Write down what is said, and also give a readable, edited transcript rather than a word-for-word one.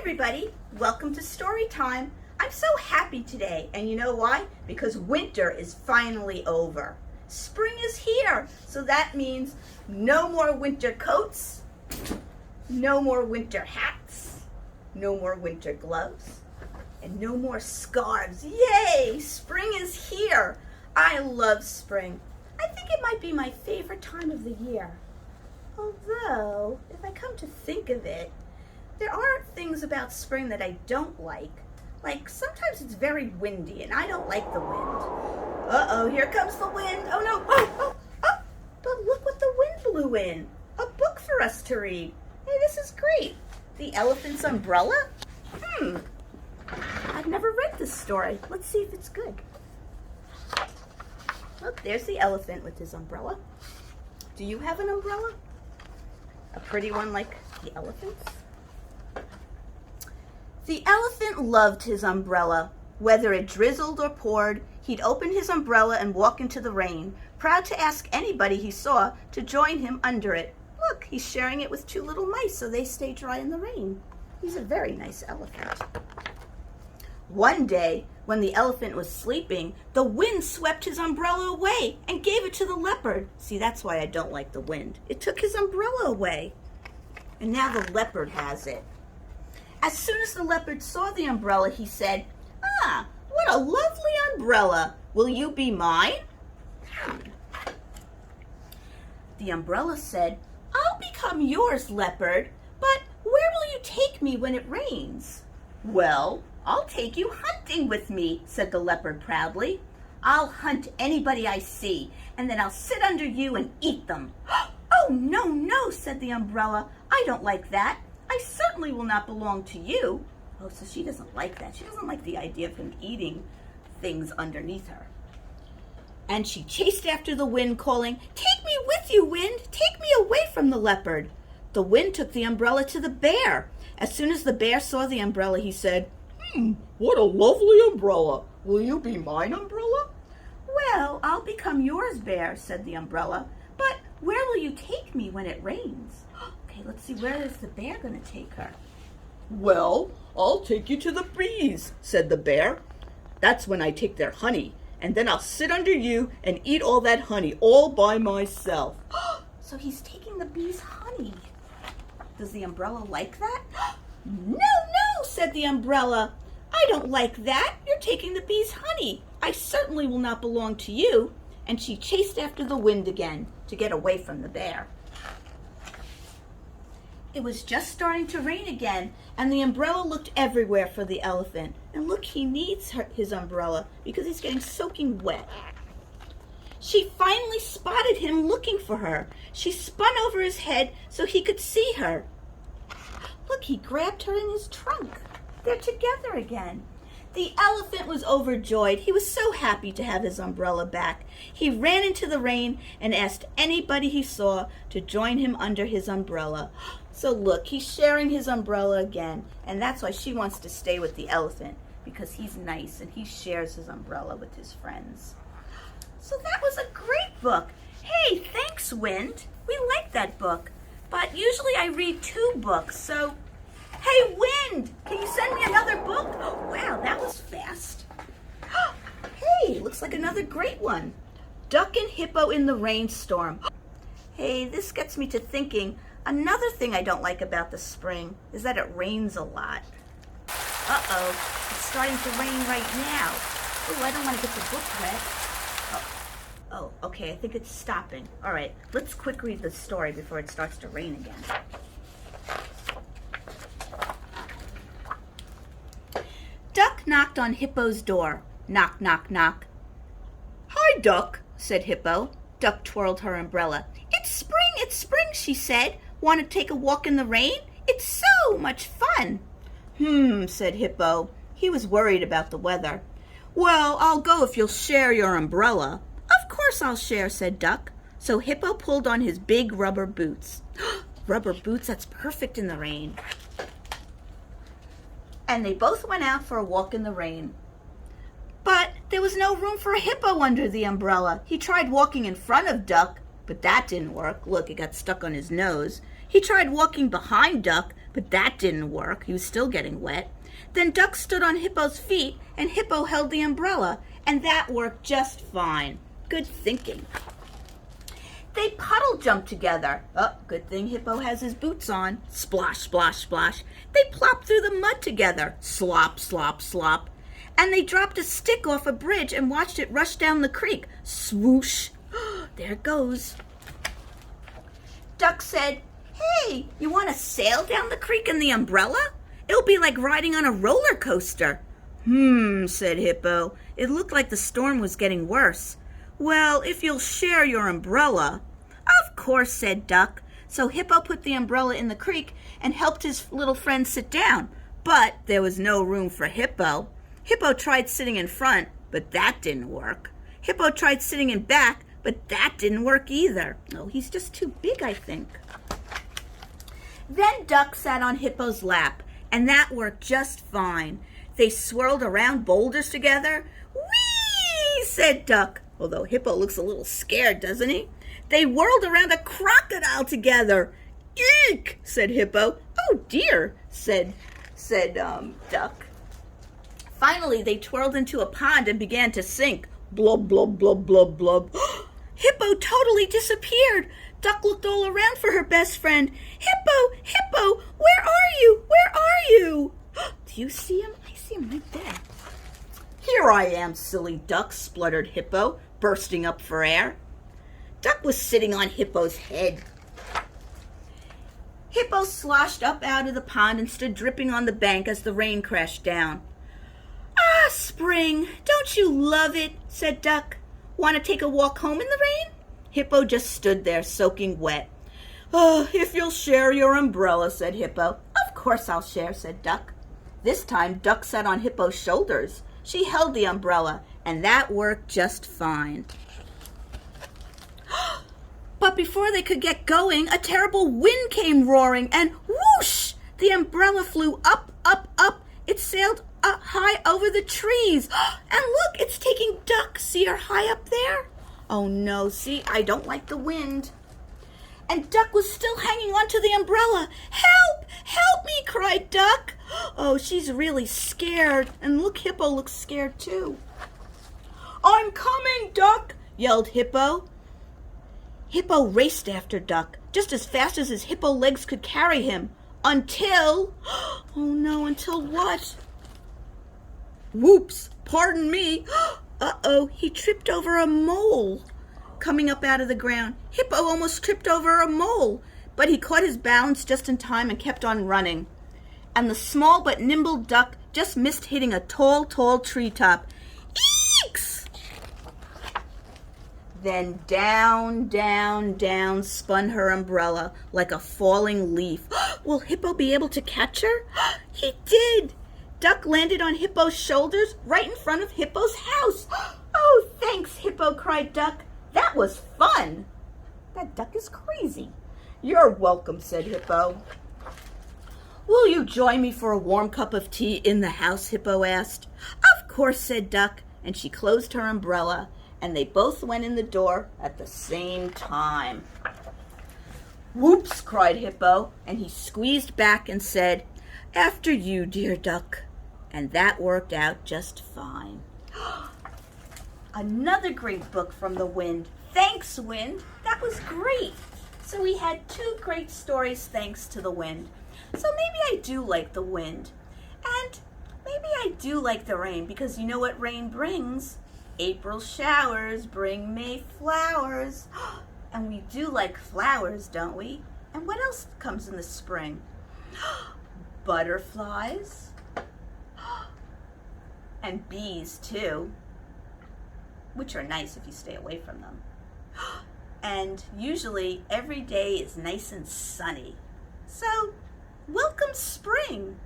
everybody, welcome to story time. I'm so happy today, and you know why? Because winter is finally over. Spring is here, so that means no more winter coats, no more winter hats, no more winter gloves, and no more scarves. Yay! Spring is here. I love spring. I think it might be my favorite time of the year. Although, if I come to think of it, there are things about spring that I don't like. Like sometimes it's very windy and I don't like the wind. Uh-oh, here comes the wind. Oh no, oh. But look what the wind blew in. A book for us to read. Hey, this is great. The Elephant's Umbrella? I've never read this story. Let's see if it's good. Look, there's the elephant with his umbrella. Do you have an umbrella? A pretty one like the elephant's? The elephant loved his umbrella. Whether it drizzled or poured, he'd open his umbrella and walk into the rain, proud to ask anybody he saw to join him under it. Look, he's sharing it with two little mice so they stay dry in the rain. He's a very nice elephant. One day, when the elephant was sleeping, the wind swept his umbrella away and gave it to the leopard. See, that's why I don't like the wind. It took his umbrella away. And now the leopard has it. As soon as the leopard saw the umbrella, he said, "Ah, what a lovely umbrella. Will you be mine?" The umbrella said, "I'll become yours, leopard, but where will you take me when it rains?" "Well, I'll take you hunting with me," said the leopard proudly. "I'll hunt anybody I see, and then I'll sit under you and eat them." "Oh, no, no," said the umbrella. "I don't like that. I certainly will not belong to you." Oh, so she doesn't like that. She doesn't like the idea of him eating things underneath her. And she chased after the wind, calling, "Take me with you, wind! Take me away from the leopard!" The wind took the umbrella to the bear. As soon as the bear saw the umbrella, he said, "What a lovely umbrella. Will you be mine umbrella?" "Well, I'll become yours, bear," said the umbrella. "But where will you take me when it rains?" Okay, let's see, where is the bear going to take her? "Well, I'll take you to the bees," said the bear. "That's when I take their honey, and then I'll sit under you and eat all that honey all by myself." So he's taking the bees' honey. Does the umbrella like that? "No, no," said the umbrella. "I don't like that. You're taking the bees' honey. I certainly will not belong to you." And she chased after the wind again to get away from the bear. It was just starting to rain again, and the umbrella looked everywhere for the elephant. And look, he needs his umbrella because he's getting soaking wet. She finally spotted him looking for her. She spun over his head so he could see her. Look, he grabbed her in his trunk. They're together again. The elephant was overjoyed. He was so happy to have his umbrella back. He ran into the rain and asked anybody he saw to join him under his umbrella. So look, he's sharing his umbrella again, and that's why she wants to stay with the elephant, because he's nice and he shares his umbrella with his friends. So that was a great book. Hey, thanks, Wind. We like that book, but usually I read 2 books, so hey, Wind, can you send me another book? Oh, wow, that was fast. Hey, looks like another great one. Duck and Hippo in the Rainstorm. Hey, this gets me to thinking, another thing I don't like about the spring is that it rains a lot. Uh-oh, it's starting to rain right now. Oh, I don't want to get the book wet. Oh, okay, I think it's stopping. All right, let's quick read the story before it starts to rain again. Duck knocked on Hippo's door. Knock, knock, knock. "Hi, Duck," said Hippo. Duck twirled her umbrella. It's spring, she said. "Want to take a walk in the rain? It's so much fun." Said Hippo. He was worried about the weather. "Well, I'll go if you'll share your umbrella." "Of course I'll share," said Duck. So Hippo pulled on his big rubber boots. Rubber boots, that's perfect in the rain. And they both went out for a walk in the rain. But there was no room for a hippo under the umbrella. He tried walking in front of Duck, but that didn't work. Look, it got stuck on his nose. He tried walking behind Duck, but that didn't work. He was still getting wet. Then Duck stood on Hippo's feet, and Hippo held the umbrella, and that worked just fine. Good thinking. They puddle jumped together. Oh, good thing Hippo has his boots on. Splosh, splosh, splash. They plopped through the mud together. Slop, slop, slop. And they dropped a stick off a bridge and watched it rush down the creek. Swoosh. There it goes. Duck said, "Hey, you want to sail down the creek in the umbrella? It'll be like riding on a roller coaster." Said Hippo. It looked like the storm was getting worse. "Well, if you'll share your umbrella." "Of course," said Duck. So Hippo put the umbrella in the creek and helped his little friend sit down. But there was no room for Hippo. Hippo tried sitting in front, but that didn't work. Hippo tried sitting in back, but that didn't work either. Oh, he's just too big, I think. Then Duck sat on Hippo's lap, and that worked just fine. They swirled around boulders together. "Whee!" said Duck, although Hippo looks a little scared, doesn't he? They whirled around a crocodile together. "Eek!" said Hippo. "Oh dear," said Duck. Finally, they twirled into a pond and began to sink. Blub, blub, blub, blub, blub. Hippo totally disappeared. Duck looked all around for her best friend. "Hippo, Hippo, where are you? Where are you?" Do you see him? I see him right there. "Here I am, silly duck," spluttered Hippo, bursting up for air. Duck was sitting on Hippo's head. Hippo sloshed up out of the pond and stood dripping on the bank as the rain crashed down. "Ah, spring, don't you love it?" said Duck. "Want to take a walk home in the rain?" Hippo just stood there, soaking wet. "Oh, if you'll share your umbrella," said Hippo. "Of course I'll share," said Duck. This time, Duck sat on Hippo's shoulders. She held the umbrella, and that worked just fine. But before they could get going, a terrible wind came roaring, and whoosh! The umbrella flew up, up, up. It sailed high over the trees. And look, it's taking Duck. See her high up there? Oh no, see, I don't like the wind. And Duck was still hanging onto the umbrella. "Help! Help me!" cried Duck. Oh, she's really scared. And look, Hippo looks scared too. "I'm coming, Duck!" yelled Hippo. Hippo raced after Duck, just as fast as his hippo legs could carry him, until... Oh no, until what? Whoops, pardon me. Uh-oh, he tripped over a mole coming up out of the ground. Hippo almost tripped over a mole, but he caught his balance just in time and kept on running. And the small but nimble duck just missed hitting a tall, tall treetop. Eeks! Then down, down, down spun her umbrella like a falling leaf. Will Hippo be able to catch her? He did! Duck landed on Hippo's shoulders right in front of Hippo's house. "Oh, thanks, Hippo," cried Duck. "That was fun." That duck is crazy. "You're welcome," said Hippo. "Will you join me for a warm cup of tea in the house?" Hippo asked. "Of course," said Duck, and she closed her umbrella, and they both went in the door at the same time. "Whoops," cried Hippo, and he squeezed back and said, "After you, dear Duck." And that worked out just fine. Another great book from the wind. Thanks, wind. That was great. So we had 2 great stories thanks to the wind. So maybe I do like the wind. And maybe I do like the rain, because you know what rain brings? April showers bring May flowers. And we do like flowers, don't we? And what else comes in the spring? Butterflies. And bees, too. Which are nice if you stay away from them. And usually every day is nice and sunny. So, welcome spring.